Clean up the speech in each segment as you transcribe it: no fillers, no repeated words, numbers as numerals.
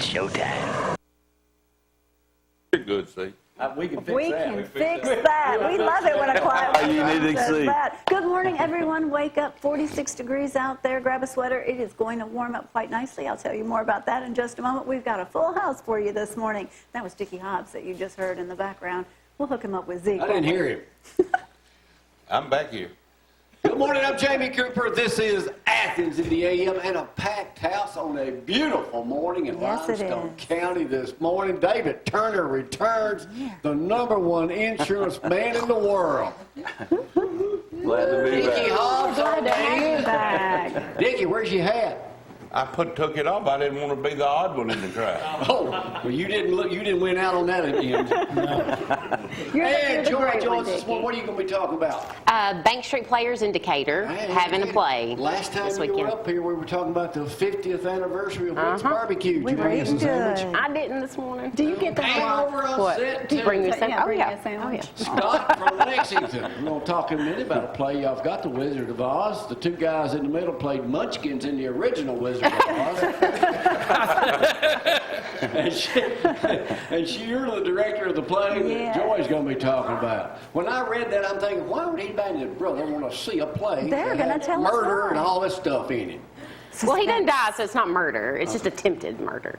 showtime. You're good, see. We can fix We that. can fix that. We love it when a quiet unique says seat. that. Good morning, everyone. Wake up. 46 degrees out there. Grab a sweater. It is going to warm up quite nicely. I'll tell you more about that in just a moment. We've got a full house for you this morning. That was Dicky Hobbs that you just heard in the background. We'll hook him up with Zeke. I didn't hear him. I'm back here. Good morning, I'm Jamie Cooper. This is Athens in the AM and a packed house on a beautiful morning in Yes, it Limestone is. County this morning. David Turner returns, the #1 insurance man in the world. Glad to be Dicky back. Hobbs Glad on to have you hand. back. Dicky, where's your hat? I took it off. I didn't want to be the odd one in the crowd. Oh, well, you didn't win out on that at the end. Hey, Joy, what are you going to be talking about? Bank Street Players Indicator having a play Last time this you weekend. were up here, we were talking about the 50th anniversary of Whitt's Barbecue. We Did you bring us a really sandwich? did. I didn't this morning. Do you get the Hangover on What? set, Did you too. bring me a sandwich? Yeah, Oh, bring yeah. me a sandwich. Oh, yeah. Scott from Lexington. We're going to talk in a minute about a play. Y'all got the Wizard of Oz. The two guys in the middle played Munchkins in the original Wizard of Oz. and you're the director of the play that Joy's going to be talking about. When I read that, I'm thinking, why would anybody and his brother want to see a play They're that gonna has tell us murder why. and all this stuff in it? Well, he doesn't die, so it's not murder. It's just attempted murder.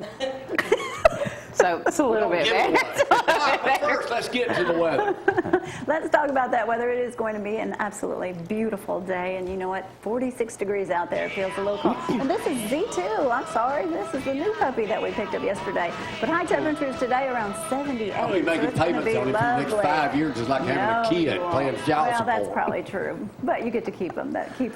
So it's a little bit Give it better. away. All right, but first, let's get to the weather. Let's talk about that weather. It is going to be an absolutely beautiful day. And you know what? 46 degrees out there. It feels a little cold. And this is Z2. I'm sorry. This is the new puppy that we picked up yesterday. But high temperatures today around 78. I'll be making so it's gonna payments be on it for the next lovely. 5 years. It's like having a No, kid you playing won't. child Well, support. that's probably true. But you get to keep him. Keep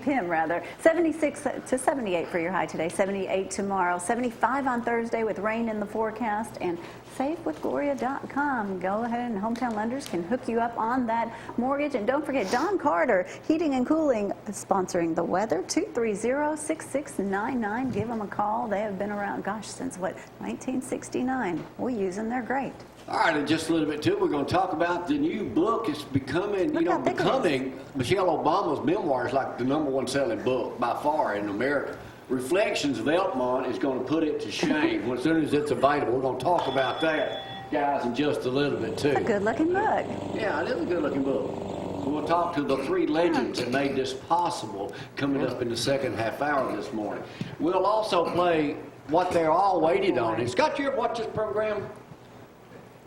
him rather. 76 to 78 for your high today. 78 tomorrow. 75 on Thursday with rain in the forecast. And SafeWithGloria.com. Go ahead and Hometown Lenders can hook you up on that mortgage. And don't forget, Don Carter, Heating and Cooling, sponsoring the weather. 230-6699. Give them a call. They have been around, gosh, since what, 1969. We use them. They're great. All right, and just a little bit too, we're going to talk about the new book. It's becoming, Look how thick it is. becoming Michelle Obama's memoir is like the #1 selling book by far in America. Reflections of Elkmont is going to put it to shame. As soon as it's available, we're going to talk about that, guys, in just a little bit too. A good-looking book. Yeah, it is a good-looking book. So we'll talk to the 3 legends that made this possible coming up in the second half hour this morning. We'll also play What They're All Waiting On. Scott, you ever watch this program?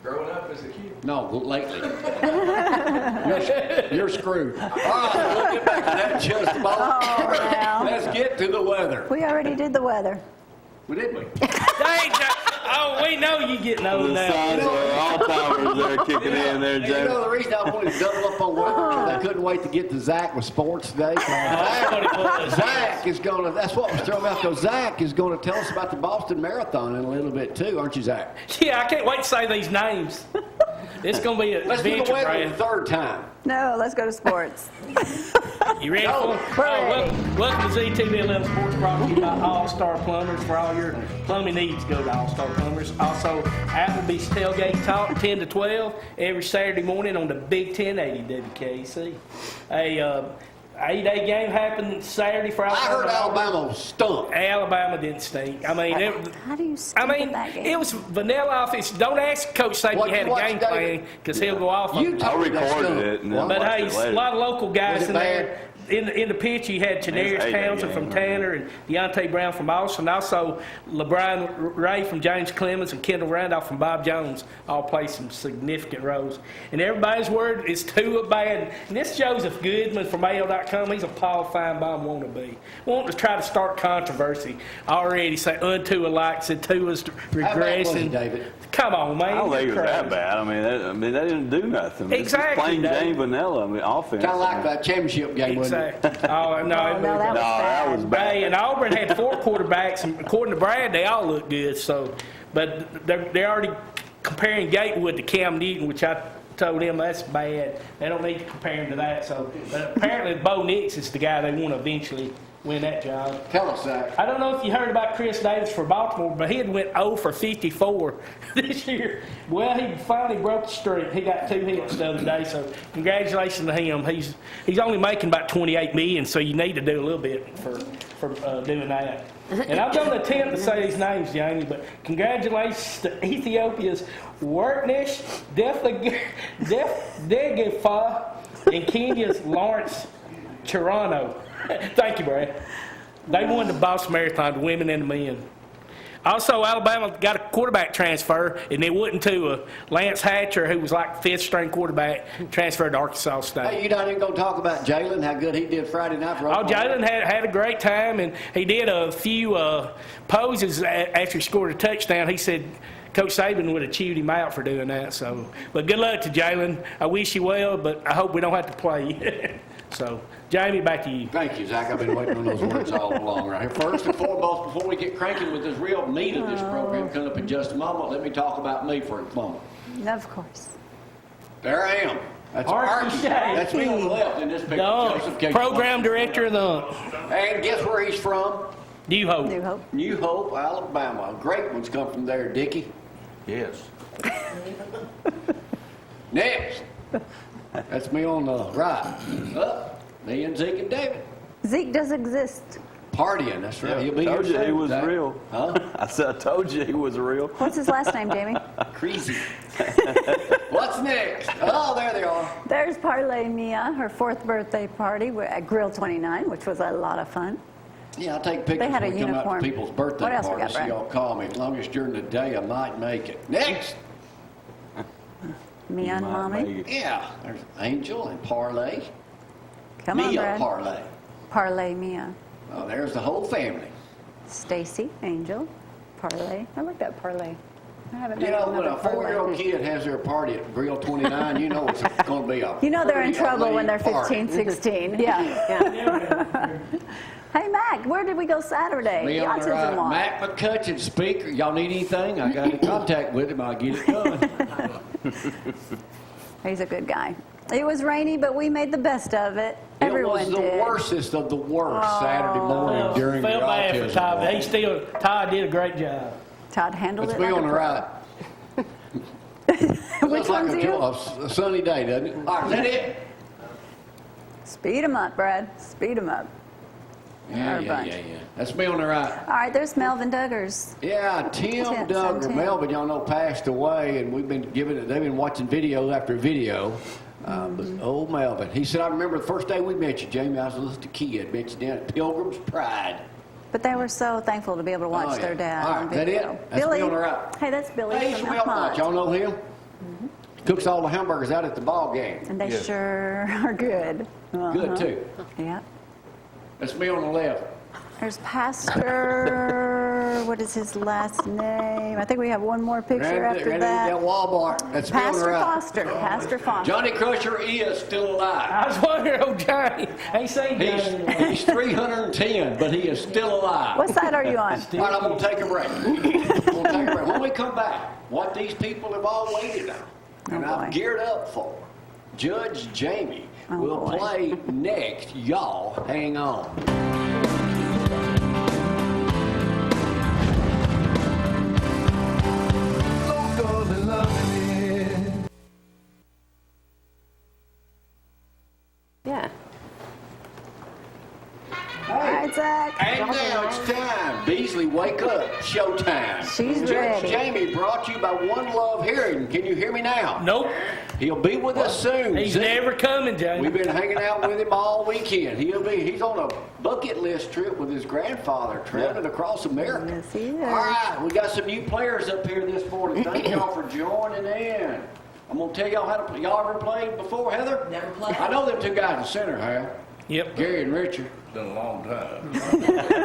Growing up as a kid. No, lately. You're screwed. All right, we'll get back to that in just a moment. Oh, now. Let's get to the weather. We already did the weather. We did we? Oh, we know you getting over The now. signs are all timers there kicking in there, And you know Jamie. the reason I wanted to double up on weather because I couldn't wait to get to Zack with sports today. Zack is going to, that's what was throwing me out, because Zack is going to tell us about the Boston Marathon in a little bit too, aren't you, Zack? Yeah, I can't wait to say these names. It's going to be an Let's do the adventure, weather Brad. the third time. No, let's go to sports. You ready for it? we're ready. Welcome to ZTV 11 Sports, brought to you by All-Star Plumbers. For all your plumbing needs, go to All-Star Plumbers. Also, Applebee's Tailgate Talk, 10 to 12, every Saturday morning on the Big 1080 WKC. A 8-day game happened Saturday, Friday. I heard Alabama stunk. Alabama didn't stink. I mean, How do you stink in that game? it was vanilla offense. Don't ask Coach Saban What you had you a watched, game David? plan because he'll go off on You it. I told me that recorded stunk. it and then But watched hey, it a later. lot of local guys Was it in there. In the pitch, you had Chanaris It was 8-day Townsend from game, Tanner and Deontay Brown from Austin. Also, LeBron Ray from James Clemens and Kendall Randolph from Bob Jones all played some significant roles. And everybody's word is Tua bad. And this Joseph Goodman from AL.com, he's a Paul Feinbaum wannabe. Wanting to try to start controversy. Already say unto alike, said Tua's How bad was it, regressing. David? Come on, man. I don't think it was You're that crazy. bad. I mean, they didn't do nothing. Exactly, It's just plain Dave. Jane vanilla. I mean, offense. Kind of like that championship game, wasn't it? Exactly. Oh, no, Oh, no, that was that was bad. Hey, and Auburn had 4 quarterbacks, and according to Brad, they all look good. So, but they're already comparing Gatewood to Cam Newton, which I told him that's bad. They don't need to compare him to that. So, but apparently, Bo Nix is the guy they want to eventually win that job. Tell us, Zack. I don't know if you heard about Chris Davis for Baltimore, but he had went 0 for 54 this year. Well, he finally broke the streak. He got 2 hits the other day, so congratulations to him. He's only making about $28 million, so you need to do a little bit for doing that. And I'm going to attempt to say these names, Jamie, but congratulations to Ethiopia's Worknish Degefa and Kenya's Lawrence Chirano. Thank you, Brad. They won the Boston Marathon, the women and the men. Also, Alabama got a quarterback transfer, and it wasn't to Lance Hatcher, who was like 5th-string quarterback, transferred to Arkansas State. Hey, you're not even going to talk about Jalen, how good he did Friday night for Oh, Oklahoma? Jalen had a great time, and he did a few poses after he scored a touchdown. He said Coach Saban would have chewed him out for doing that. So, but good luck to Jalen. I wish you well, but I hope we don't have to play. So, Jamie, back to you. Thank you, Zack. I've been waiting on those words all along right here. First and foremost, before we get cranking with this real meat of this program coming up in just a moment, let me talk about me for a moment. Of course. There I am. That's Archie Archie. Shea. That's me on the left in this picture. Joseph K. Program director of the And guess where he's from? New Hope. New Hope. New Hope, Alabama. Great ones come from there, Dicky. Yes. Next. That's me on the right. Up. Me and Zeke and David. Zeke does exist. Partying, that's right. Yeah, He'll be here told you he soon, was Zack. real. Huh? I said, I told you he was real. What's his last name, Jamie? Crazy. What's next? Oh, there they are. There's Parlay Mia, her 4th birthday party at Grill 29, which was a lot of fun. Yeah, I take pictures They had a when we come out unicorn. to people's birthday What else we got, parties, so Brad? y'all call me. As long as during the day, I might make it. Next. Mia and Mommy. Yeah, there's Angel and Parlay. Come on, Mia Brad. Parlay. Parlay Mia. Oh, there's the whole family. Stacy, Angel, Parlay. I like that Parlay. I haven't You made know, when another a 4-year-old parlay. kid has their party at Grill 29, you know it's going to be a You know they're in pretty trouble when they're elite party. 15, 16. Yeah. Hey, Mac, where did we go Saturday? Me The on the Autism right. Walk. Mac McCutcheon, speaker. Y'all need anything? I got in contact with him. I'll get it done. He's a good guy. It was rainy, but we made the best of it. Everyone It was the did. worstest of the worst Saturday morning during Felt the bad for autism Todd, but walk. Todd did a great job. Todd handled Let's it be like on a the pro. right. Which Looks like one's you? a sunny day, doesn't it? All right, is that it? Speed him up, Brad. Speed him up. Our bunch. That's me on the right. All right, there's Melvin Duggars. Yeah, Tim Tim, Duggar, Tim. Melvin, y'all know, passed away, and we've been giving it. They've been watching video after video. But old Melvin, he said, I remember the first day we met you, Jamie. I was a little kid. Met you down at Pilgrim's Pride. But they were so thankful to be able to watch Oh, yeah. their dad All right, on is that video. it? That's Billy. me on the right. Hey, that's Billy Hey, from from the Elmont. Y'all know him? Cooks all the hamburgers out at the ball game. And they Yes. sure are good. Good, too. Yeah. That's me on the left. There's Pastor, what is his last name? I think we have one more picture after That that. Walmart. That's me on the Pastor right. Foster. Pastor Foster. Johnny Crusher is still alive. I was wondering, oh, Johnny. I ain't seen Johnny. He's 310, but he is still alive. What side are you on? All right, I'm going to take a break. When we come back, what these people have all waited on, and Oh, boy. I've geared up for, Judge Jamie Oh, will boy. play next. Y'all hang on. Yeah. All right, Zack. And now it's time. Beasley, wake up. Showtime. She's Judge ready. Jamie brought to you by One Love Hearing. Can you hear me now? Nope. He'll be with us soon. He's Zeke. never coming, Jamie. We've been hanging out with him all weekend. He's on a bucket list trip with his grandfather, traveling across America. Yes, he is. All right, we got some new players up here this morning. Thank y'all for joining in. I'm gonna tell y'all how to play. Y'all ever played before, Heather? Never played. I know them two guys in center have. Yep. Gary and Richard. Been a long time.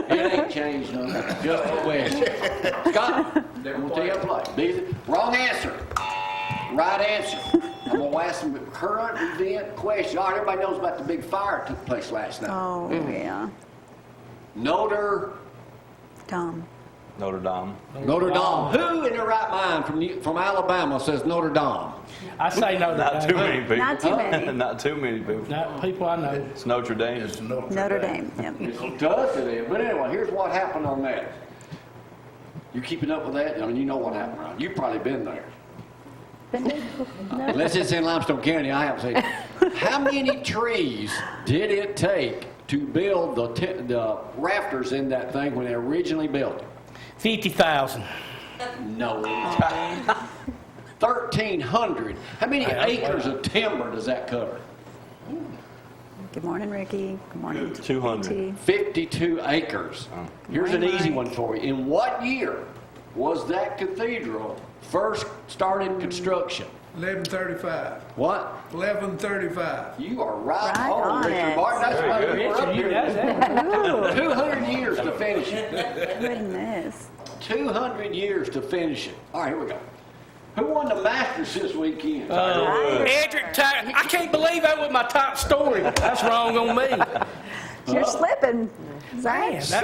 It ain't changed none. Just the West. Scott, I'm gonna tell you how to play. Beasley. Wrong answer. Right answer. I'm gonna ask some current event questions. All right, everybody knows about the big fire that took place last night. Oh, yeah. Notre Tom. Notre Dame. Notre Dame. Who in their right mind from Alabama says Notre Dame? I say Notre Not Dame. too many people. Not too many. Not too many people. Not people I know. It's Notre Dame. Notre Dame, yep. It's tough it is. But anyway, here's what happened on that. You keeping up with that? I mean, you know what happened, right? You've probably been there. No. Unless it's in Limestone County, I haven't seen it. How many trees did it take to build the rafters in that thing when they originally built it? 50,000. No. 1,300. How many acres of timber does that cover? Good morning, Ricky. Good morning. 200. T. 52 acres. Here's an easy one for you. In what year was that cathedral first started construction? 1135. What? 1135. You are right, Right on, on Richard it. Martin. That's why you were up Richard, you here. know that. 200 years to finish it. Goodness. 200 years to finish it. All right, here we go. Who won the Masters this weekend? Edric Tiger. I can't believe that was my top story. That's wrong on me. You're slipping, Zack. All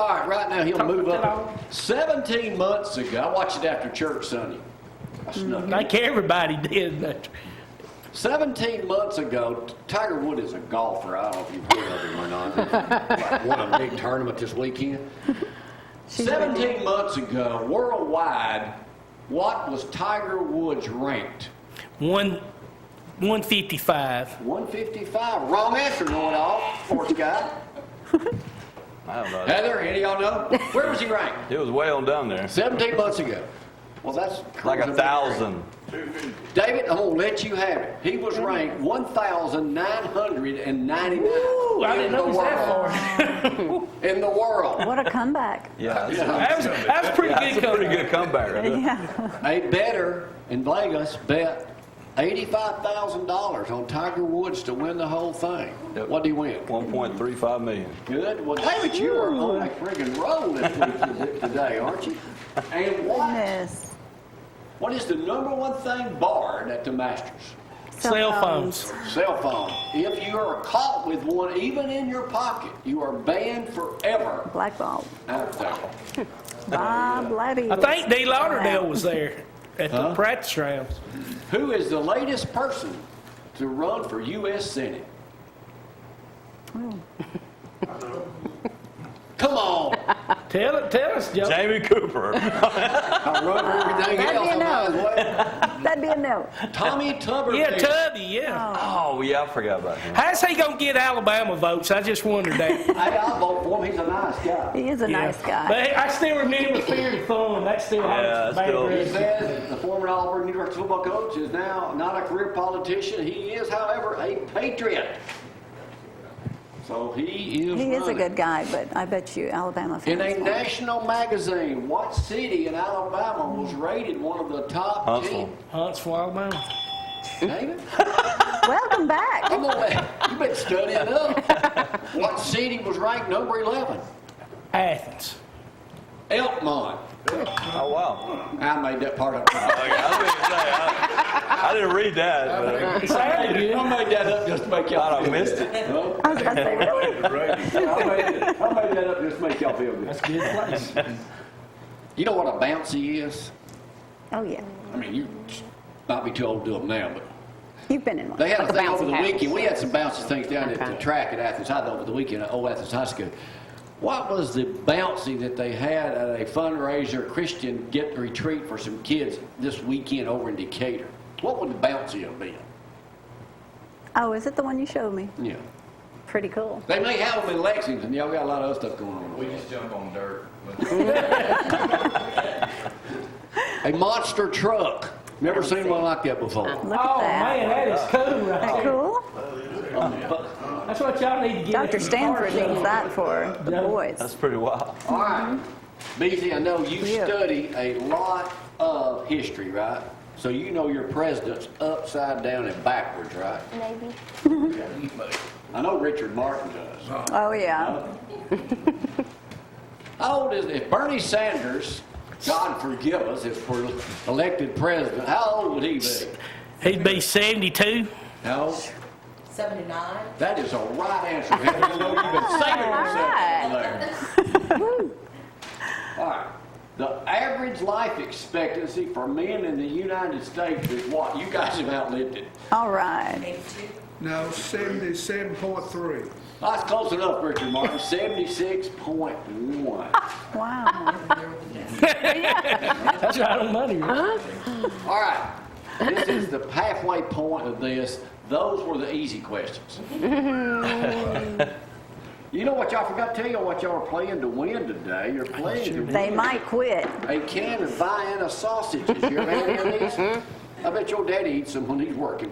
right, right now he'll move that up. 17 months ago, I watched it after church Sunday. I snuck in. Like everybody did. That. 17 months ago, Tiger Wood is a golfer. I don't know if you've heard of him or not. Like, won a big tournament this weekend. 17 months ago, worldwide, what was Tiger Woods ranked? 155. 155. Wrong answer, know-it-all, sports guy. I don't know. Heather, any of y'all know? Where was he ranked? It was way on down there. 17 months ago. Well, that's Like 1,000. David, I'm going to let you have it. He was ranked 1,999 Ooh, I didn't know it was that far. in the world. What a comeback. Yeah. That was pretty That's good. a pretty good comeback. Right there. Yeah. A bettor in Vegas bet $85,000 on Tiger Woods to win the whole thing. Yep. What did he win? 1.35 million. Good. Well, David, you are on a friggin' roll this week today, aren't you? And Goodness. what is the number one thing barred at the Masters? Cell phones. Cell phone. If you are caught with one, even in your pocket, you are banned forever Blackball. out there. Bob Labby. I think D. Lauderdale was there at the practice rounds. Who is the latest person to run for U.S. Senate? Come on. Tell us, Joe. Jamie Cooper. I run for everything That'd else. be a I might as well. That'd be a no. Tommy Tuberville. Yeah, Tubby, yeah. Oh, yeah, I forgot about him. How's he going to get Alabama votes? I just wondered that. Hey, I'll vote for him. He's a nice guy. He is a nice guy. But I still remember Fear and Fun. That still Yeah, has bad still- He rest. says the former Auburn University football coach is now not a career politician. He is, however, a patriot. So he is He is a running. good guy, but I bet you Alabama fans In a won't. national magazine, what city in Alabama was rated one of the top Huntsville. 10? Huntsville, Alabama. David? Welcome back. I'm gonna let, you've been studying up. What city was ranked number 11? Athens. Elkmont. Oh, wow. I made that part up. Okay, I was going to say, I didn't read that. But It sounded good. I made that up just to make I y'all thought I feel missed good. it. No? I was about to say, really? I made that up just to make y'all feel good. That's a good place. You know what a bouncy is? Oh, yeah. I mean, you might be too old to do them now, but You've been in one. they had Like a a thing bouncy over the house. weekend. We had some bouncy things down at the Okay. track at Athens High over the weekend at Old Athens High School. What was the bouncy that they had at a fundraiser, Christian get retreat for some kids this weekend over in Decatur? What would the bouncy have been? Oh, is it the one you showed me? Yeah. Pretty cool. They may have them in Lexington. Y'all got a lot of other stuff going on. We just jump on dirt. A monster truck. Never seen one like that before. Look Oh, at man, that. that is cool right Isn't that there. cool? That's what y'all need to get. Dr. Stanford needs that for the boys. That's pretty wild. All right. BZ, I know you Yeah. study a lot of history, right? So you know your presidents upside down and backwards, right? Maybe. I know Richard Martin does. Oh, yeah. How old is, if Bernie Sanders, God forgive us, if we're elected president, how old would he be? He'd be 72. How old? 79. That is a right answer. Heather. You know you've been saving yourself over there. All right. expectancy for men in the United States is what? You guys have outlived it. All right. No, 77.3. That's close enough, Richard Martin. 76.1. Wow. That's right on money. Right? All right. This is the halfway point of this. Those were the easy questions. You know what y'all forgot to tell you what y'all are playing to win today? You're playing to They win might quit. a can of Vienna sausages. You ever had any of these? I bet your daddy eats them when he's working.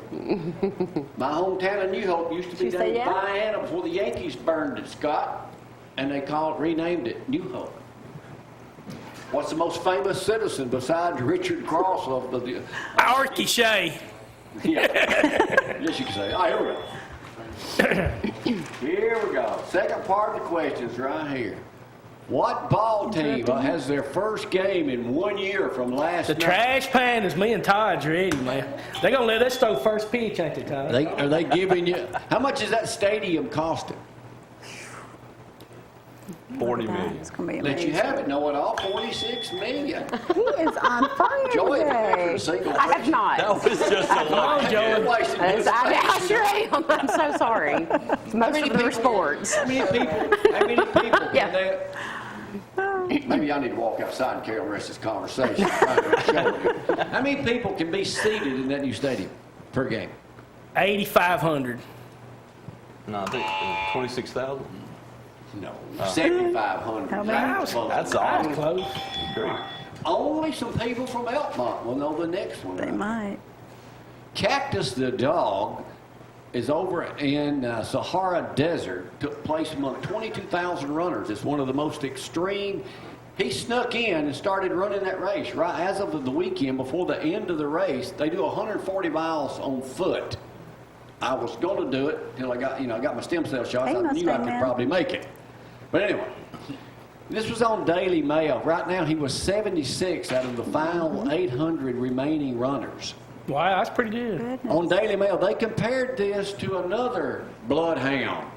My hometown of New Hope used to be She done say in yeah? Vienna before the Yankees burned it, Scott. And they renamed it New Hope. What's the most famous citizen besides Richard Cross of the Arky Shay. yeah. Yes, you can say. Oh, here we go. Here we go. Second part of the questions right here. What ball team has their first game in 1 year from last The night? trash pan is me and Todd's ready, man. They're going to let us throw first pitch, ain't they, Todd? Are they giving you? How much is that stadium costing? 40 million. It's gonna be Let you amazing. have it. Know it all. 46 million. He is on fire Joy, today. single. I have not. That was just a lot. You're wasting good I space. sure am. I'm so sorry. Most of them are sports. How many people can Yeah. that? Maybe I need to walk outside and carry on the rest of this conversation. How many people can be seated in that new stadium per game? 8,500. No, I think 26,000. No, 7,500. How many? That's That's awesome. close. Great. Only some people from Elkmont will know the next one. They might. Cactus the Dog is over in Sahara Desert. Took place among 22,000 runners. It's one of the most extreme. He snuck in and started running that race right as of the weekend before the end of the race. They do 140 miles on foot. I was going to do it until I got my stem cell shots. Hey, I knew I Mustang could Man. probably make it. But anyway, this was on Daily Mail. Right now, he was 76 out of the final 800 remaining runners. Wow, that's pretty good. Goodness. On Daily Mail, they compared this to another bloodhound.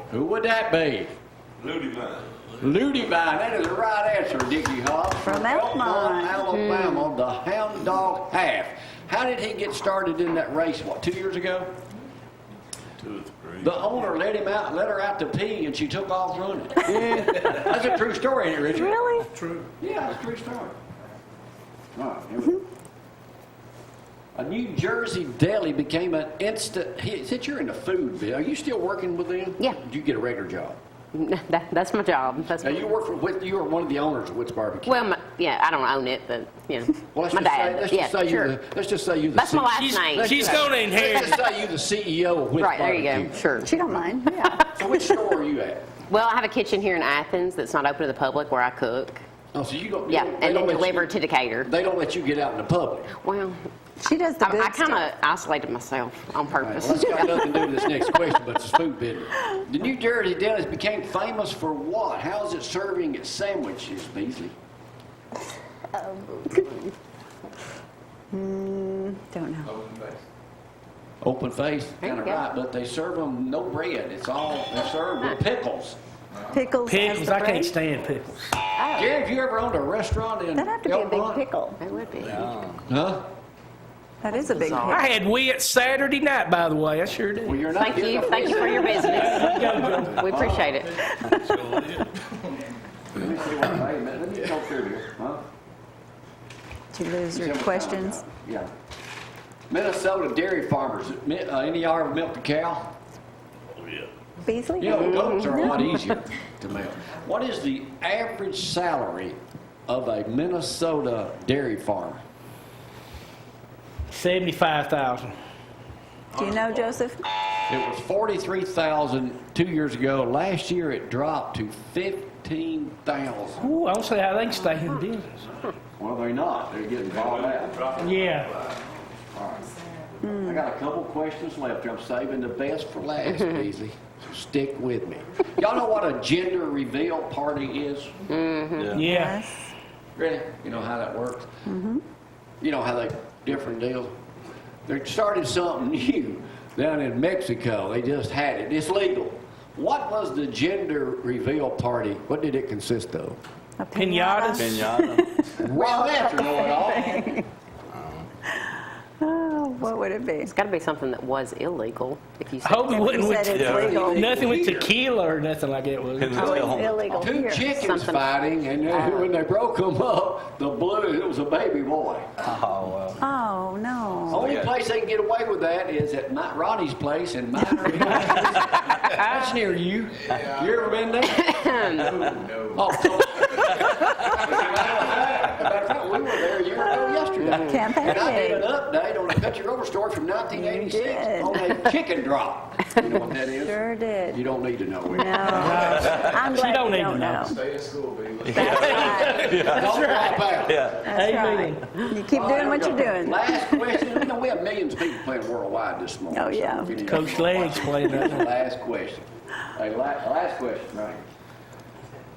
Who would that be? Ludivine. That is the right answer, Dicky Hobbs. From Elkmont. Alabama, the Hound Dog Half. How did he get started in that race, 2 years ago? 2 or 3. The owner let her out to pee, and she took off running. That's a true story, ain't it, Richard? Really? True. Yeah, it's a true story. All right, here we go. A New Jersey deli became an instant. Since you're in the food bill, are you still working with them? Yeah. Did you get a regular job? That's my job. That's Now you work for Whitt. You are one of the owners of Whitt's Barbecue. well, I don't own it, but Well, my dad. Let's just say sure. let's just say you the That's my last She's, name. she's going to inherit. Let's just say you the CEO of Whitt's Right, there you Barbecue. go. Sure. She don't mind. Yeah. So which store are you at? Well, I have a kitchen here in Athens that's not open to the public where I cook. Oh, so you don't. Yeah, they and don't then let deliver you- to Decatur. They don't let you get out in the public. Well, She does the good I kind stuff. of isolated myself on All right, purpose. well, that's got nothing to do with this next question, but it's food business. The New Jersey delis became famous for what? How is it serving its sandwiches, Beasley? Don't know. Open face, There kind you of go. right, but they serve them no bread. It's all they're served with pickles. Pickles. as Pickles, the I can't bread? stand pickles. Jerry, have you ever owned a restaurant in That'd have to be a big Elkmont? pickle. It would be. Huh? That is a big I pickle. had Whitt Saturday night, by the way. I sure Well, did. you're not Thank getting you. a Thank you for your business. We appreciate it. Let me see what, wait a minute, let me go through here, huh? Did you lose your questions? Yeah. Minnesota dairy farmers, any of you ever milked a cow? Beasley? You know, goats are a lot easier to milk. What is the average salary of a Minnesota dairy farmer? 75,000. Do you know, Joseph? It was 43,000 2 years ago. Last year it dropped to 15,000. Ooh, I don't see how they can stay in business. Well, they're not. They're getting bought out. Yeah. I got a couple questions left. I'm saving the best for last, Beasley. So stick with me. Y'all know what a gender reveal party is? Yeah. Yes. Really? You know how that works? You know how they different deals? They started something new down in Mexico. They just had it. It's legal. What was the gender reveal party? What did it consist of? A Pinatas? Pinata. Wrong answer, know-it-all. Oh, what would it be? It's got to be something that was illegal. If you I hope it said wasn't You with, said it's legal. nothing with tequila or nothing like that, was it? Oh, it's illegal Two here. chickens Something. fighting, and then when they broke them up, it was a baby boy. Oh, well. Oh, no. Only place they can get away with that is at Ronnie's place in Minor Hills. That's near you. You ever been there? No. Oh, so, matter of fact, we were there a year ago yesterday. Campaign. And I did an update on a Cut Your Over story from 1986 on a chicken drop. You know what that is? Sure did. You don't need to know it. No. I'm glad don't you need don't to know. know. Stay in school, baby. That's right. Don't drop out. Yeah. That's Amen. right. You keep doing what you're doing. Last question. You know, we have millions of people playing worldwide this morning. Oh, yeah. So if you- Coach Legs playing that one. Last question. Hey, last question, right?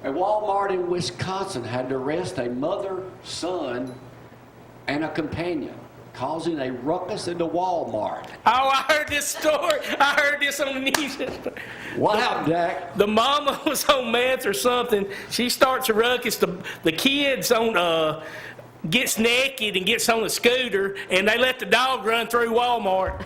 A Walmart in Wisconsin had to arrest a mother, son, and a companion, causing a ruckus in the Walmart. Oh, I heard this story. I heard this on the news. What happened, Jack? The mama was on meth or something. She starts a ruckus. The kid's on gets naked and gets on a scooter, and they let the dog run through Walmart.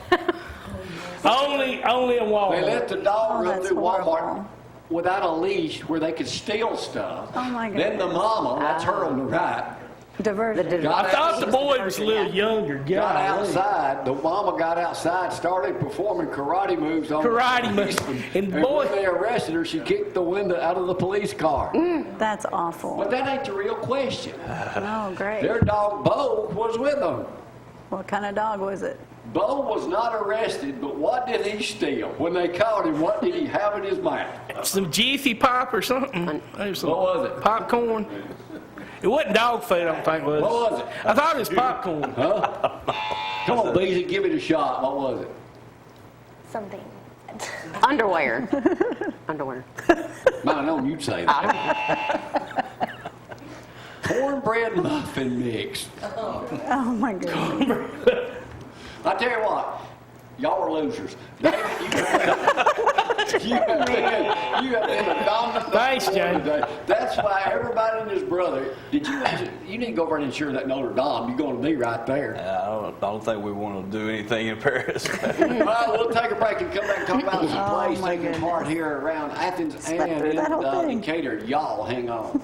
only in Walmart. They let the dog Oh, run that's through Walmart horrible. without a leash where they could steal stuff. Oh, my Then the goodness. mama, that's her on the right, Diversion. got I thought the boy was a little younger. got God, outside. The mama got outside, started performing karate moves on Karate the moves. policeman. And And boy- when they arrested her, she kicked the window out of the police car. That's awful. But that ain't the real question. Oh, great. Their dog Bo was with them. What kind of dog was it? Bo was not arrested, but what did he steal? When they caught him, what did he have in his mouth? some Jiffy Pop or something. Maybe some What was it? Popcorn. It wasn't dog food, I don't think it was. What was it? I thought it was popcorn. Huh? Come on, Beezy, give it a shot. What was it? Something. underwear. Underwear. Might have known you'd say that. Cornbread muffin mix. Oh, my goodness. I tell you what, y'all are losers. David, you have been a dominant Thanks, performer Jay. today. That's why everybody and his brother, you need to go over and insure that Notre Dame. You're going to be right there. I don't think we want to do anything in Paris. All right, we'll take a break and come back and talk about some Oh, plays my taking goodness. part here around Athens Slept and through that whole in thing. Decatur. Y'all hang on.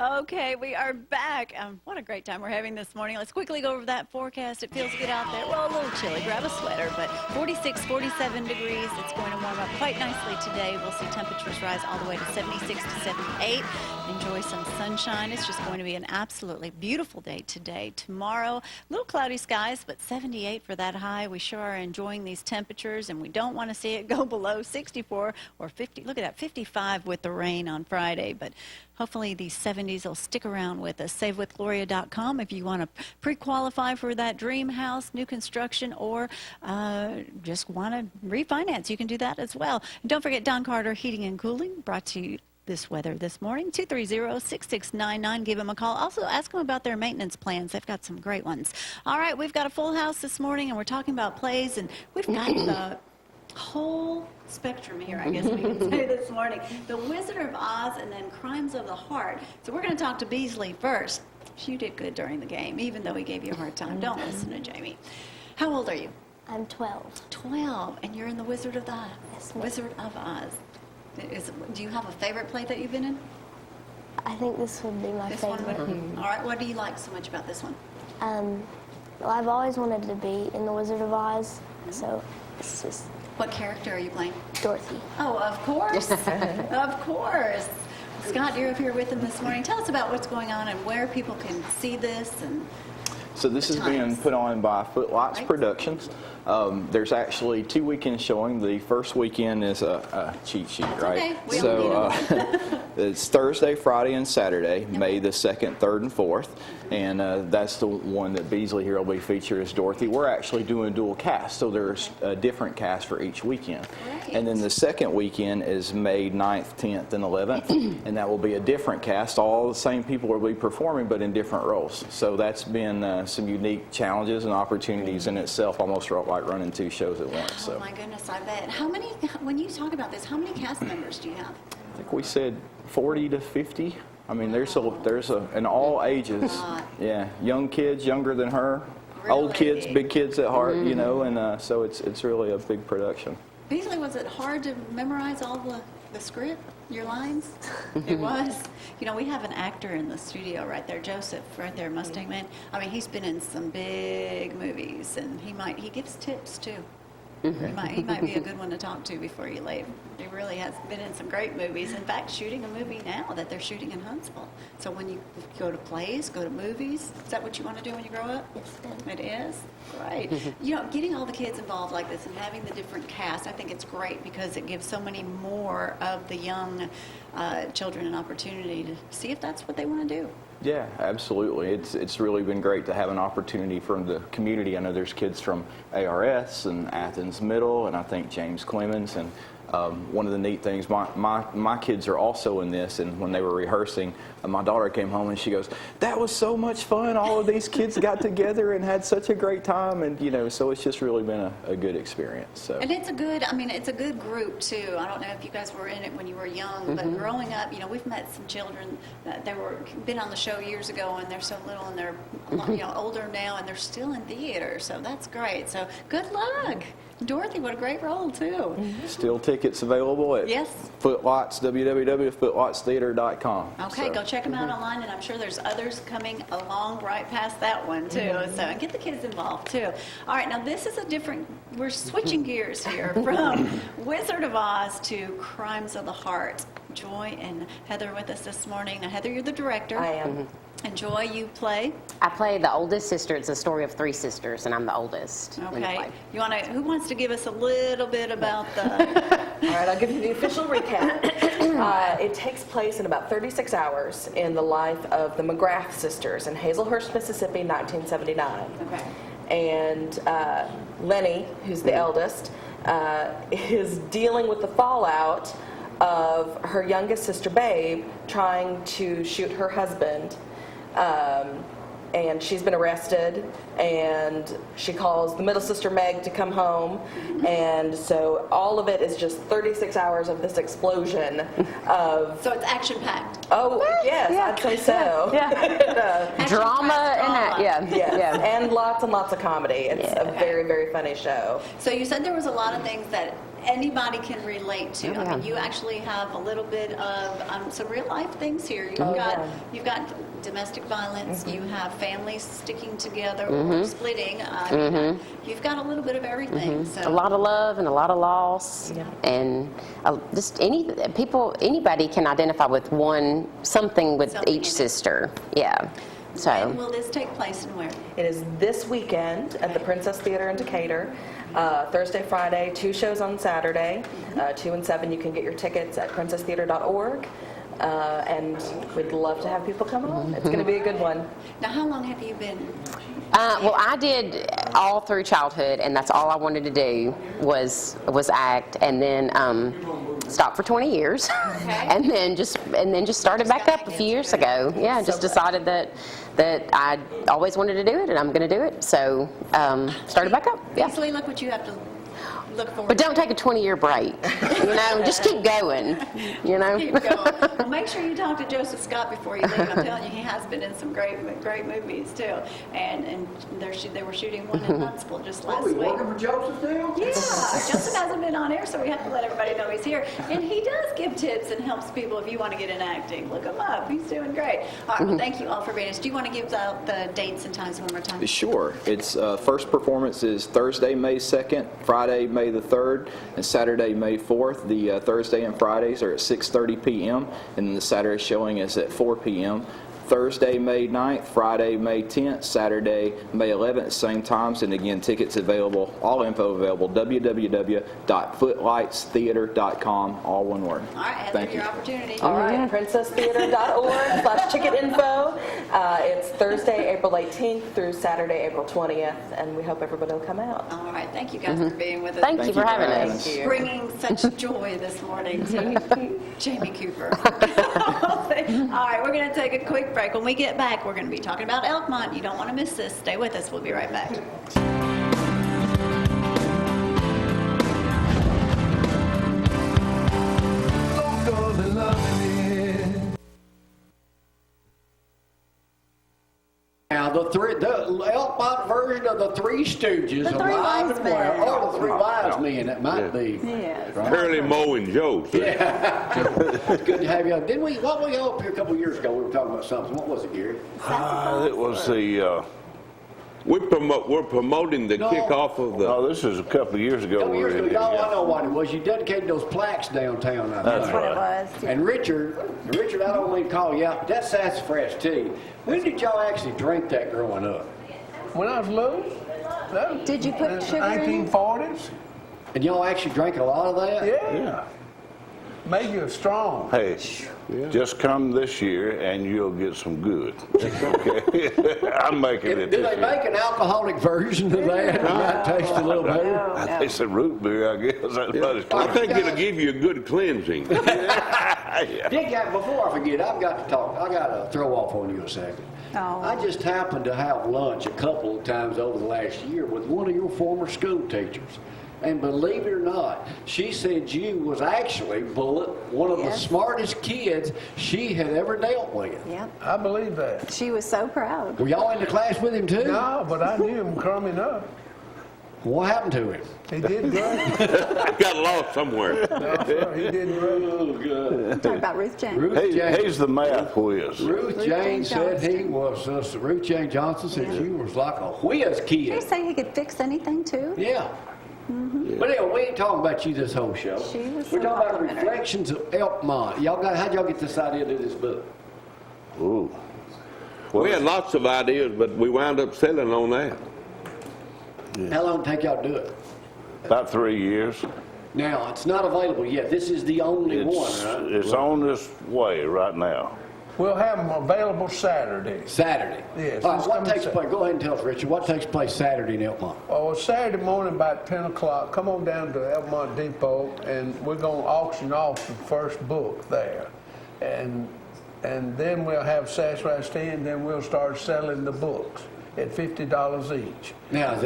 Okay, we are back. What a great time we're having this morning. Let's quickly go over that forecast. It feels good out there. Well, a little chilly. Grab a sweater, but 46, 47 degrees. It's going to warm up quite nicely today. We'll see temperatures rise all the way to 76 to 78. Enjoy some sunshine. It's just going to be an absolutely beautiful day today. Tomorrow, a little cloudy skies, but 78 for that high. We sure are enjoying these temperatures, and we don't want to see it go below 64 or 50. Look at that, 55 with the rain on Friday, but hopefully these 70s will stick around with us. SaveWithGloria.com if you want to pre-qualify for that dream house, new construction, or just want to refinance. You can do that as well. And don't forget Don Carter Heating and Cooling, brought to you this weather this morning, 230-6699. Give them a call. Also, ask them about their maintenance plans. They've got some great ones. All right, we've got a full house this morning, and we're talking about plays, and we've got the whole spectrum here, I guess we can say this morning. The Wizard of Oz and then Crimes of the Heart. So we're going to talk to Beasley first. You did good during the game, even though he gave you a hard time. Don't listen to Jamie. How old are you? I'm 12. 12, and you're in the Wizard of Oz. Yes, ma'am. Wizard of Oz. Do you have a favorite play that you've been in? I think this would be my This favorite. one? All right, what do you like so much about this one? Well, I've always wanted to be in the Wizard of Oz, so it's just What character are you playing? Dorothy. Oh, of course. Of course. Scott, you're up here with him this morning. Tell us about what's going on and where people can see this. And So this is being put on by Footlights Productions. There's actually 2 weekends showing. The first weekend is a cheat sheet, right? okay. We So it's Thursday, Friday, and Saturday, May the 2nd, 3rd, and 4th. And that's the one that Beasley here will be featured as Dorothy. We're actually doing dual cast, so there's a different cast for each weekend. Right. And then the second weekend is May 9th, 10th, and 11th. And that will be a different cast. All the same people will be performing, but in different roles. So that's been some unique challenges and opportunities in itself, almost like running 2 shows at once. oh So my goodness, I bet. How many? When you talk about this, how many cast members do you have? I think we said 40 to 50. I mean, there's in all ages. Yeah, young kids, younger than her, old kids, Really? big kids at heart, you know, and so it's really a big production. Beasley, was it hard to memorize all the script, your lines? It was. You know, we have an actor in the studio right there, Joseph, right there, Mustang Man. I mean, he's been in some big movies, and he gives tips too. He might be a good one to talk to before you leave. He really has been in some great movies. In fact, shooting a movie now that they're shooting in Huntsville. So when you go to plays, go to movies, is that what you want to do when you grow up? Yes, ma'am. It is? Right. You know, getting all the kids involved like this and having the different cast, I think it's great because it gives so many more of the young children an opportunity to see if that's what they want to do. Yeah, absolutely. It's really been great to have an opportunity from the community. I know there's kids from ARS and Athens Middle, and I think James Clemens. And one of the neat things, my kids are also in this, and when they were rehearsing, my daughter came home and she goes, "That was so much fun. All of these kids got together and had such a great time." And, you know, so it's just really been a good experience. So. And it's a good group too. I don't know if you guys were in it when you were young, but growing up, you know, we've met some children that been on the show years ago, and they're so little, and they're you know, older now, and they're still in theater. So that's great. So good luck. Dorothy, what a great role too. Still tickets available at Footlights, www.footlightstheater.com. Okay, So. go check them out online, and I'm sure there's others coming along right past that one too. So, and get the kids involved too. All right, now this is we're switching gears here from Wizard of Oz to Crimes of the Heart. Joy and Heather with us this morning. Now, Heather, you're the director. I am. And Joy, you play? I play the oldest sister. It's a story of 3 sisters, and I'm the oldest. in the Okay. play. Who wants to give us a little bit about the... All right, I'll give you the official recap. It takes place in about 36 hours in the life of the McGrath sisters in Hazelhurst, Mississippi, 1979. Okay. And Lenny, who's the eldest, is dealing with the fallout of her youngest sister, Babe, trying to shoot her husband. And she's been arrested, and she calls the middle sister, Meg, to come home. And so all of it is just 36 hours of this explosion of... So it's action-packed. Oh, yes, I'd say so. Drama and that, Yes, yeah. and lots of comedy. It's a very, very funny show. So you said there was a lot of things that anybody can relate to. I mean, you actually have a little bit of some real life things here. You've got domestic violence. You have families sticking together or splitting. You've got a little bit of everything. So A lot of love and a lot of loss, and just anybody can identify with something with Something each in it. sister. Yeah. So. And will this take place and where? It is this weekend at the Princess Theater in Decatur. Thursday, Friday, 2 shows on Saturday. 2 and 7, you can get your tickets at princesstheater.org. And we'd love to have people come on. It's going to be a good one. Now, how long have you been? Well, I did all through childhood, and that's all I wanted to do was act, and then stopped for 20 years, and then just started back up a few years ago. Yeah, just decided that I always wanted to do it, and I'm going to do it. So started back up. Yeah. Beasley, look what you have to look forward But don't to. take a 20-year break. You know, just keep going. You know. Keep going. Well, make sure you talk to Joseph Scott before you leave. I'm telling you, he has been in some great movies too. And they were shooting one in Huntsville just last week. for Joseph now? Yeah, Joseph hasn't been on air, so we have to let everybody know he's here. And he does give tips and helps people if you want to get in acting. Look him up. He's doing great. All right, well, thank you all for being us. Do you want to give out the dates and times one more time? Sure. It's first performance is Thursday, May 2nd, Friday, May May the 3rd and Saturday, May 4th. The Thursday and Fridays are at 6:30 p.m. and then the Saturday showing is at 4 p.m. Thursday, May 9th, Friday, May 10th, Saturday, May 11th, same times. And again, tickets available, all info available, www.footlightstheater.com, all one word. All right, Heather, Thank you. your opportunity. All right, princesstheater.org/ticket info. It's Thursday, April 18th through Saturday, April 20th, and we hope everybody will come out. All right, thank you guys for being with us. Thank you for having us. Thank you. Bringing such joy this morning to Jamie Cooper. All right, we're going to take a quick break. When we get back, we're going to be talking about Elkmont. You don't want to miss this. Stay with us. We'll be right back. Now, the Elkmont version of the Three Stooges, The Three alive Wise and well. Men. Oh, the Three Wise Men, that might be. Yes. Right? Curly Moe and Joe. It's good to have you. Didn't we? What we up here a couple of years ago? We were talking about something. What was it, Gary? It was the, we're promoting the No. kickoff of the. Oh, this is a couple of years ago. A couple of years we ago, did, y'all, yeah. I know what it was. You dedicated those plaques downtown. I think. That's What it right. was. And Richard, I don't mean to call you out, but that's sassafras tea. When did y'all actually drink that growing up? When I was little, no. Did you put sugar in? 1940s? And y'all actually drank a lot of that? Yeah. Made you strong. Hey, just come this year and you'll get some good. Okay? I'm making it Do this they year. make an alcoholic version of that? It might taste a little better. I think it's a root beer, I guess. That's about as I close. think it'll give you a good cleansing. Dick, before I forget, I've got to talk. I got to throw off on you a second. Oh. I just happened to have lunch a couple of times over the last year with one of your former school teachers. And believe it or not, she said you was actually one of the Yes. smartest kids she had ever dealt with. Yep. I believe that. She was so proud. Were y'all in the class with him too? No, but I knew him growing up. What happened to him? He did great. Got lost somewhere. No, sir, he did great. Oh, good. Talking about Ruth James. Ruth James. He's the math whiz. Ruth Ruth Jane Jane said he Johnston. was, Ruth Jane Johnson said she was like a whiz Did you kid. say he could fix anything too? Yeah. But anyway, we ain't talking about you this whole show. She was We're so talking about complimentary. Reflections of Elkmont. How'd y'all get this idea to this book? Ooh. We had lots of ideas, but we wound up selling on that. How long did it take y'all to do it? About 3 years. Now, it's not available yet. This is the only one, right? It's on this way right now. We'll have them available Saturday. Saturday. Yes, All right, it's what coming takes Saturday. place? Go ahead and tell us, Richard. What takes place Saturday in Elkmont? Oh, Saturday morning about 10 o'clock, come on down to Elmont Depot, and we're going to auction off the first book there. And then we'll have sassafras tea, and then we'll start selling the books at $50 each. Now, is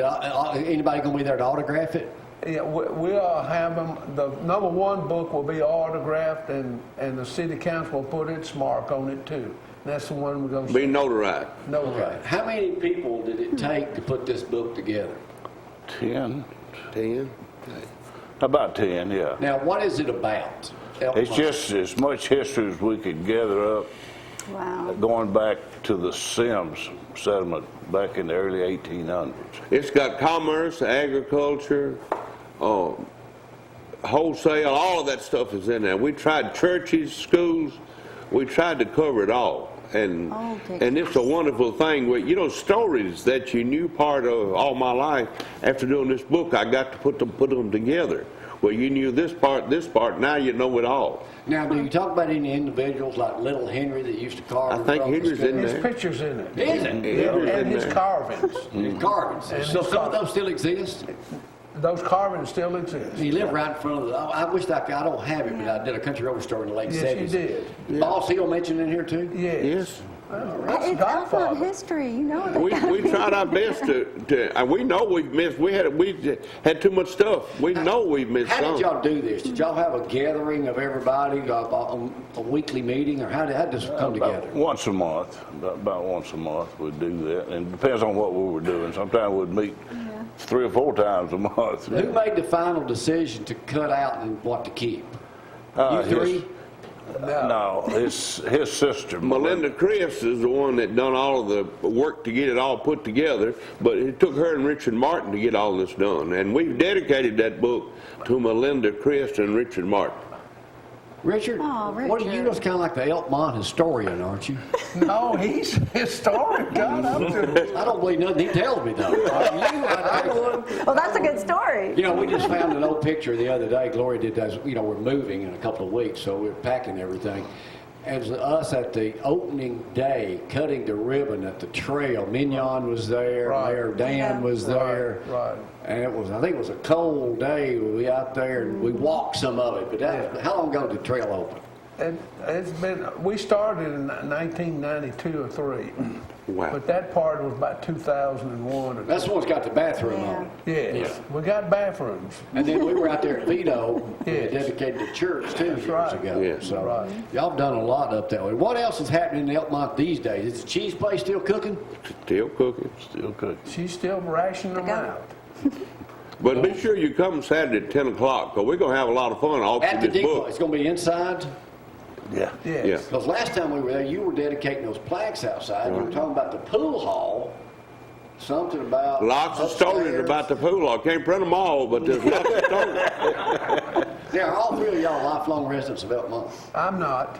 anybody going to be there to autograph it? Yeah, we'll have them, the number one book will be autographed, and the city council will put its mark on it too. And that's the one we're going to Be notarized. No, Okay. How many people did it take to put this book together? 10. 10. About 10, yeah. Now, what is it about? It's Elkmont? just as much history as we could gather up, Wow. going back to the Sims settlement back in the early 1800s. It's got commerce, agriculture, wholesale, all of that stuff is in there. We tried churches, schools, we tried to cover it all. And Oh, good. and it's a wonderful thing. You know, stories that you knew part of all my life. After doing this book, I got to put them together. Well, you knew this part, now you know it all. Now, do you talk about any individuals like Little Henry that used to carve? I think from the Henry's in school? His there. picture's in it. Is it? And his carvings. His carvings. And So his some of carvings. those still exist? Those carvings still exist. He lived right in front of the, I wish I don't have it, but I did a country road store in the late 70s. Yes, you did. Boss Hill mentioned in here too? Yes. Yes. Well, that's It's Godfather. Elkmont history, you know that. We tried our best to and we know we've missed. We had too much stuff. We know we've missed How some. did y'all do this? Did y'all have a gathering of everybody, a weekly meeting, or how did this come together? About once a month, about once a month we'd do that. And it depends on what we were doing. Sometimes we'd meet 3 or 4 times a month. Who made the final decision to cut out and what to keep? You His- three? No, his sister. Melinda Chris is the one that done all of the work to get it all put together, but it took her and Richard Martin to get all this done. And we've dedicated that book to Melinda Chris and Richard Martin. Richard, Oh, what are you? Richard. Just kind of like the Elkmont historian, aren't you? No, he's historic, God, I'm just, I don't believe nothing he tells me, though. Well, that's a good story. You know, we just found an old picture the other day. Gloria did that. You know, we're moving in a couple of weeks, so we're packing everything. And it was us at the opening day, cutting the ribbon at the trail. Mignon was there, Right. Mayor Dan was there. right. And it was, I think it was a cold day. We were out there and we walked some of it. But that, how long ago did the trail open? It's been, we started in 1992 or 3. Wow. But that part was about 2001 or That's the one that's got the bathroom Yeah. on it. Yes, we got bathrooms. And then we were out there at Vito, Yes. dedicated to church 2 years right. ago. Yes. So Right. y'all have done a lot up that way. What else is happening in Elkmont these days? Is the cheese place still cooking? Still cooking. Still cooking. She's still rationing them out. But be sure you come Saturday at 10 o'clock, because we're going to have a lot of fun At auctioning the this depot, book. it's going to be inside? Yeah. Yes. Yeah. Because last time we were there, you were dedicating those plaques outside. You were talking about the pool hall, something about Lots of stories upstairs. about the pool. I can't print them all, but there's lots of stories. Yeah, all 3 of y'all lifelong residents of Elkmont. I'm not.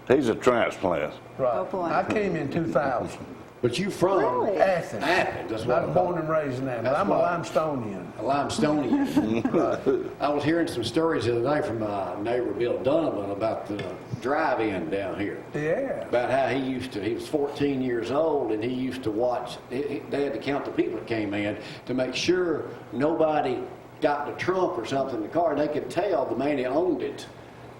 He's a transplant. Right. Oh, boy. I came in 2000. But you from Really? Athens. Athens, that's what I I was thought. born and raised in Athens. That's I'm a what- limestonian. A Limestonian. I was hearing some stories the other day from my neighbor Bill Donovan about the drive-in down here. Yeah. About how he was 14 years old and he used to watch, they had to count the people that came in to make sure nobody got in the trunk or something in the car. And they could tell the man who owned it,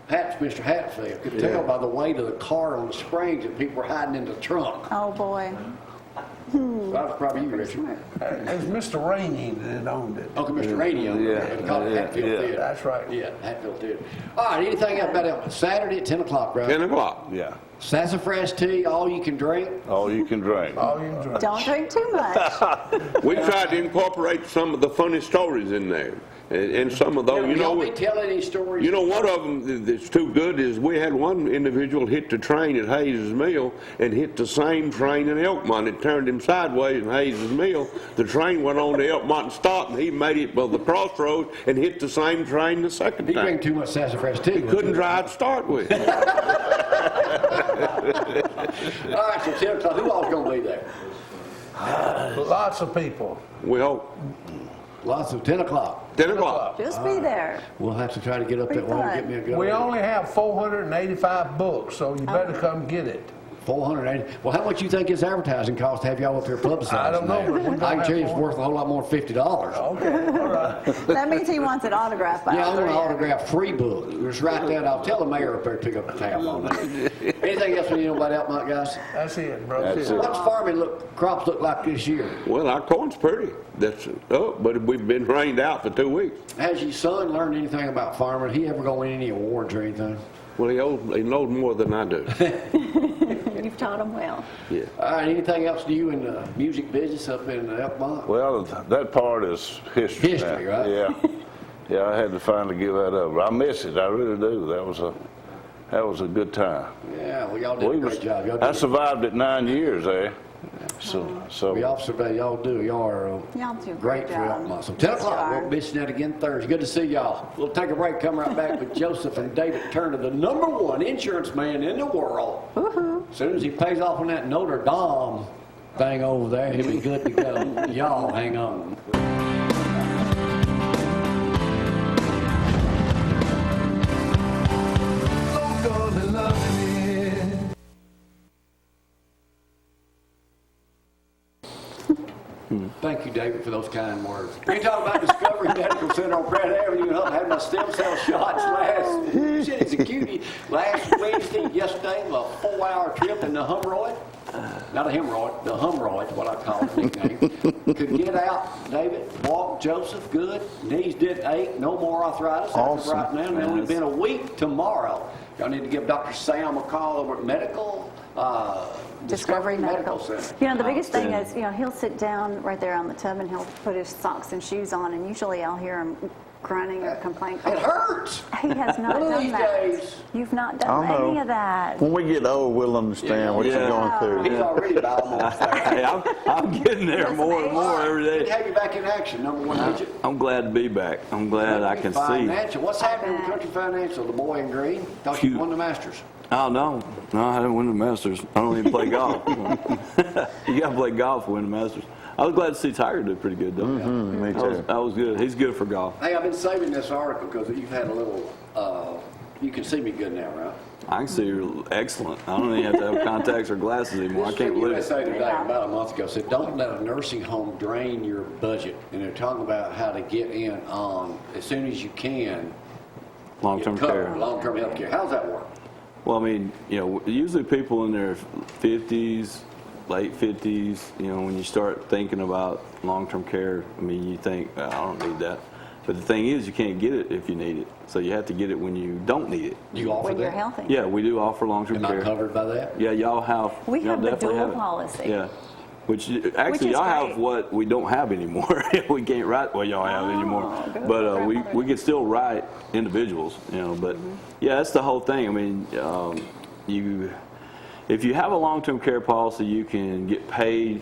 Mr. Hatfield, could tell by the weight of the car on the springs that people were hiding in the trunk. Oh, boy. So that was probably you, Richard. It was Mr. Rainey that owned it. Uncle Mr. Rainey owned it. Yeah, They called it yeah, Hatfield yeah. Theater. That's right. Yeah, Hatfield Theater. All right, anything else about it? Saturday at 10 o'clock, right? 10 o'clock. Yeah. Sassafras tea, all you can drink. All you can drink. All you drink. Don't drink too much. We tried to incorporate some of the funny stories in there. And some of those, you Y'all know, be telling any stories? you know, one of them that's too good is we had one individual hit the train at Hayes' Mill and hit the same train in Elkmont. It turned him sideways in Hayes' Mill. The train went on to Elkmont and stopped, and he made it by the crossroads and hit the same train the second He time. drank too much sassafras tea. He couldn't drive to start with. All right, so 10 o'clock, who all's going to be there? Lots of people. We hope. Lots of 10 o'clock. 10 o'clock. Just be there. We'll have to try to get up that way and get me a go. We only have 485 books, so you better come get it. 480. Well, how much you think his advertising cost to have y'all up here publicizing I don't know, that? but we're gonna I can have tell you it's four. worth a whole lot more than $50. Okay, all right. That means he wants it autographed by Yeah, I all want an 3 of you. autograph free book. Just write that. I'll tell the mayor up there to pick up the tab on that. Anything else we need to know about Elkmont, guys? That's it, bro. That's it. What's farming crops look like this year? Well, our corn's pretty. That's up, but we've been rained out for 2 weeks. Has your son learned anything about farming? He ever go win any awards or anything? Well, he knows more than I do. You've taught him well. Yeah. All right, anything else to you in the music business up in Elkmont? Well, that part is history. History, now. right? Yeah. Yeah, I had to finally give that up. I miss it. I really do. That was a good time. Yeah, well, y'all did a great job. Y'all I did. survived it 9 years there. So We observe y'all do. Y'all are Y'all do a great great for job. Elkmont. So 10 Yes, you o'clock, are. we'll be missing that again Thursday. Good to see y'all. We'll take a break, come right back with Joseph and David Turner, the #1 insurance man in the world. As soon as he pays off on that Notre Dame thing over there, he'll be good to go. Y'all hang on. Thank you, David, for those kind words. We talking about Discovery Medical Center on Pratt Avenue. I had my stem cell shots last Wednesday, yesterday, a 4-hour trip in the Humroid. Not a hemorrhoid, the Humroid, what I call it, nickname. Could get out, David, walk, Joseph, good. Knees didn't ache, no more arthritis. Awesome. Right now, and only been a week tomorrow. Y'all need to give Dr. Sam a call over at Discovery Medical. Center. You know, the biggest thing is, you know, he'll sit down right there on the tub and he'll put his socks and shoes on, and usually I'll hear him grunting or complaining. It hurts. He has not One of done these that. days. You've not I'll done know. any of that. When we get old, we'll understand what you're going through. He's already about almost there. Hey, I'm getting there more and more every Good to day. have you back in action, number one agent. I'm glad to be back. I'm glad I can see. Financial. What's happening with Country Financial, the boy in green? Thought you won the Masters. Oh, no, I didn't win the Masters. I don't even play golf. You got to play golf to win the Masters. I was glad to see Tiger do pretty good, though. Me too. That was good. He's good for golf. Hey, I've been saving this article because you've had a little, you can see me good now, right? I can see you're excellent. I don't even have to have contacts or glasses anymore. I This can't was believe USA it. Today about a month ago said, don't let a nursing home drain your budget. And they're talking about how to get in on, as soon as you can, Long-term get covered, care. long-term health care. How's that work? Well, I mean, usually people in their 50s, late 50s, when you start thinking about long-term care, I mean, you think, I don't need that. But the thing is, you can't get it if you need it. So you have to get it when you don't need it. Do you offer When that? you're healthy. Yeah, we do offer long-term Am I care. covered by that? Yeah, y'all have. We y'all have the definitely dual have it. policy. Yeah. Actually, is y'all have great. what we don't have anymore. We can't write what y'all have anymore. good. But we can still write individuals, But yeah, that's the whole thing. I mean, if you have a long-term care policy, you can get paid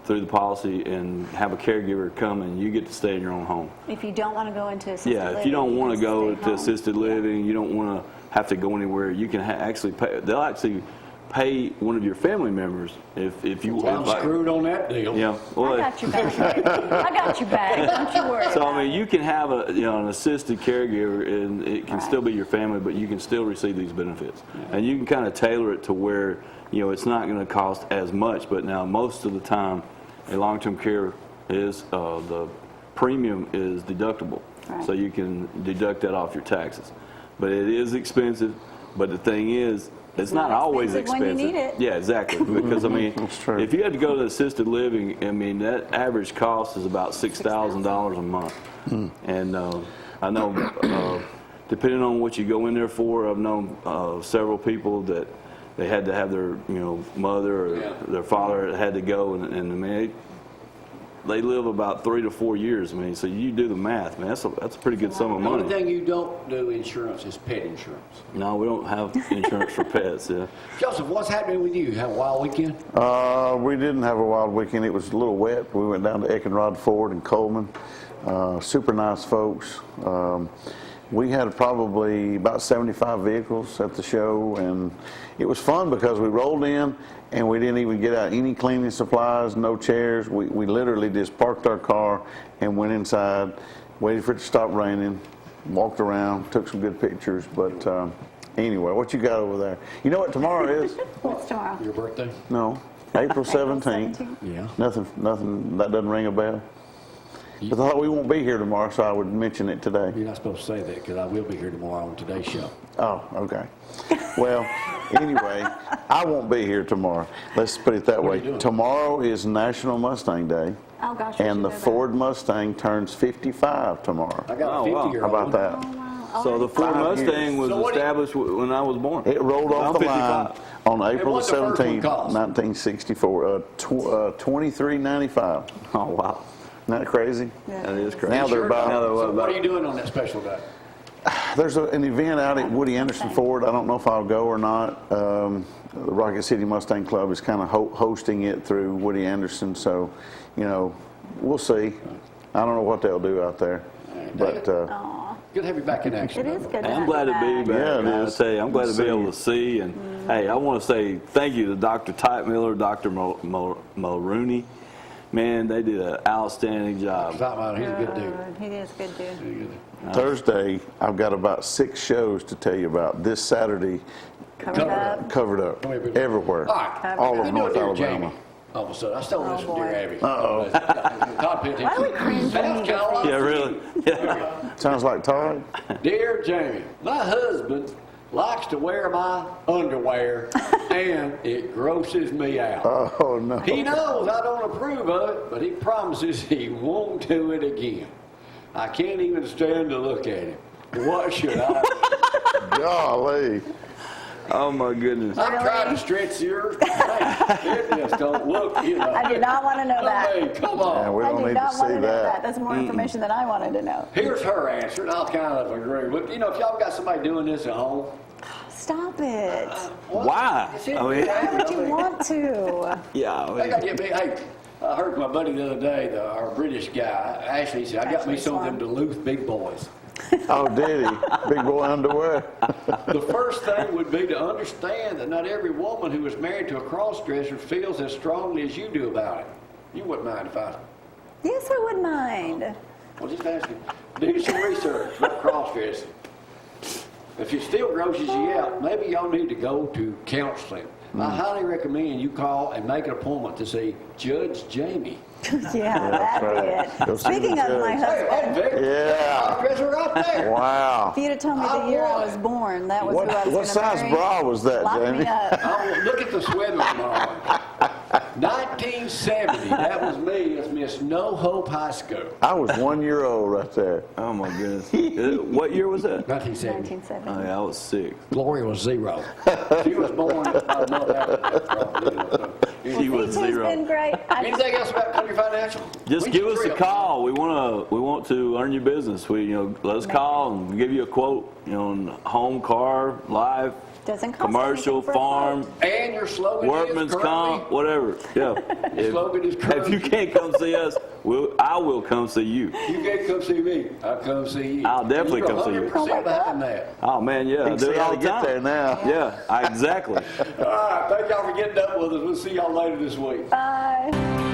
through the policy and have a caregiver come and you get to stay in your own home. If you don't want to go into assisted living. Yeah, if you don't want to can go stay to home. assisted living, you don't want to have to go anywhere, you can actually pay. They'll actually pay one of your family members if you Well, I'm want. screwed on that deal. Yeah, I well, got you back. I got you back. Don't you worry. so about I mean, it. you can have an assisted caregiver, and it can Right. still be your family, but you can still receive these benefits, and you can kind of tailor it to where it's not going to cost as much. But now, most of the time, a long-term care is the premium is deductible, Right. so you can deduct that off your taxes. But it is expensive. But the thing is, it's not always expensive when you need it. Yeah, exactly. Because I mean, That's true. if you had to go to assisted living, I mean, that average cost is about $6,000 a month. And I know, depending on what you go in there for, I've known several people that they had to have their mother or their father had to go, and I mean, they live about 3 to 4 years. I mean, so you do the math, man. That's a pretty good sum of The only money. thing you don't do insurance is pet insurance. No, we don't have insurance for pets. Yeah. Joseph, what's happening with you? Have a wild weekend? We didn't have a wild weekend. It was a little wet. We went down to Eckenrod Ford in Coleman. Super nice folks. We had probably about 75 vehicles at the show, and it was fun because we rolled in and we didn't even get out any cleaning supplies, no chairs. We literally just parked our car and went inside, waited for it to stop raining, walked around, took some good pictures. But anyway, what you got over there? You know what tomorrow is? What's tomorrow? Your birthday? No, April 17th. 17th? Yeah. Nothing, that doesn't ring a bell. But I thought we won't be here tomorrow, so I would mention it today. You're not supposed to say that because I will be here tomorrow on today's show. Oh, okay. Well, anyway, I won't be here tomorrow. Let's put it that What are you way. doing? Tomorrow is National Mustang Day, Oh, gosh. I and should the know that. Ford Mustang turns 55 tomorrow. I got Oh, a wow. 50-year-old. How about that? Oh, wow. So the Ford 5 years. Mustang was So what do you- established when I was born. It rolled off I'm the line 55. on April what's the first one 17th, cost? 1964, $23.95. Oh, wow. Isn't that crazy? That is crazy. Now they're about- Now they're So what about- are you doing on that special day? There's an event out at Woody Anderson Ford. I don't know if I'll go or not. The Rocket City Mustang Club is kind of hosting it through Woody Anderson, so we'll see. I don't know what they'll do out there, but Good to have you back in action. It is good to Hey, I'm have glad you to be back. Yeah, it I is. tell you, I'm glad to be See able you. to see. And hey, I want to say thank you to Dr. Type Miller, Dr. Mulrooney. Man, they did an outstanding job. He's a good dude. He is a good dude. Thursday I've got about 6 shows to tell you about. This Saturday, Covered up. covered up Come here, baby. everywhere, All right. all You of know North Dear Alabama. Jamie. All of a sudden, I stole this from boy. Dear Abby. Uh-oh. Todd paid Why do we attention. cringe when South you get Carolina. Yeah, really. Yeah. Sounds like Todd. Dear Jamie, my husband likes to wear my underwear, and it grosses me out. Oh no. He knows I don't approve of it, but he promises he won't do it again. I can't even stand to look at him. What should I do? Golly. Oh, my goodness. I'm trying to stretch yours. It just don't look, you know. I did not want to know that. Hey, come on. Yeah, we I don't did need not to want see to know that. that. That's more information than I wanted to know. Here's her answer, and I'll kind of agree with, you know, if y'all got somebody doing this at home. Stop it. Why? It's in I mean, Why would you want to? yeah, I I mean, got to get me, hey, I heard my buddy the other day, our British guy, Ashley said, I got me Ashley some of them Swan. Duluth big boys. Oh, did he? Big boy underwear? The first thing would be to understand that not every woman who is married to a cross-dresser feels as strongly as you do about it. You wouldn't mind if I, Yes, I would mind. well, just ask you, do some research about cross-dressing. If it still grosses you out, maybe y'all need to go to counseling. I highly recommend you call and make an appointment to see Judge Jamie. Yeah, that's that'd right. be it. Go see Speaking the of my judge. Hey, husband, that's Vic. Yeah. Cross-dresser right there. Wow. if you'd have told me the year I was born, that was who I was What going to size marry. bra was that, Lock Jamie? me up. Oh, look at the sweater I'm on. 1970, that was me as Miss No Hope High School. I was 1 year old right there. oh, my goodness. What year was that? 1970. 1970. Oh, yeah, I was 6. Gloria was 0. She was born about a month after. She was It's 0. been great. Anything else about Country Financial? Just When's give your us a trip? call. We want to earn your business. Let us call and give you a quote, on home, car, life, Doesn't cost commercial, anything for a farm, quote. And your slogan workman's is comp, whatever. Yeah. Your slogan is If currently. you can't come see us, I will come see you. You can't come see me. I'll come see you. I'll definitely come see you. You're 100% behind that. Oh, man, yeah. I You do see it how all to the get there time. now. Yeah, exactly. All right. Thank y'all for getting up with us. We'll see y'all later this week. Bye.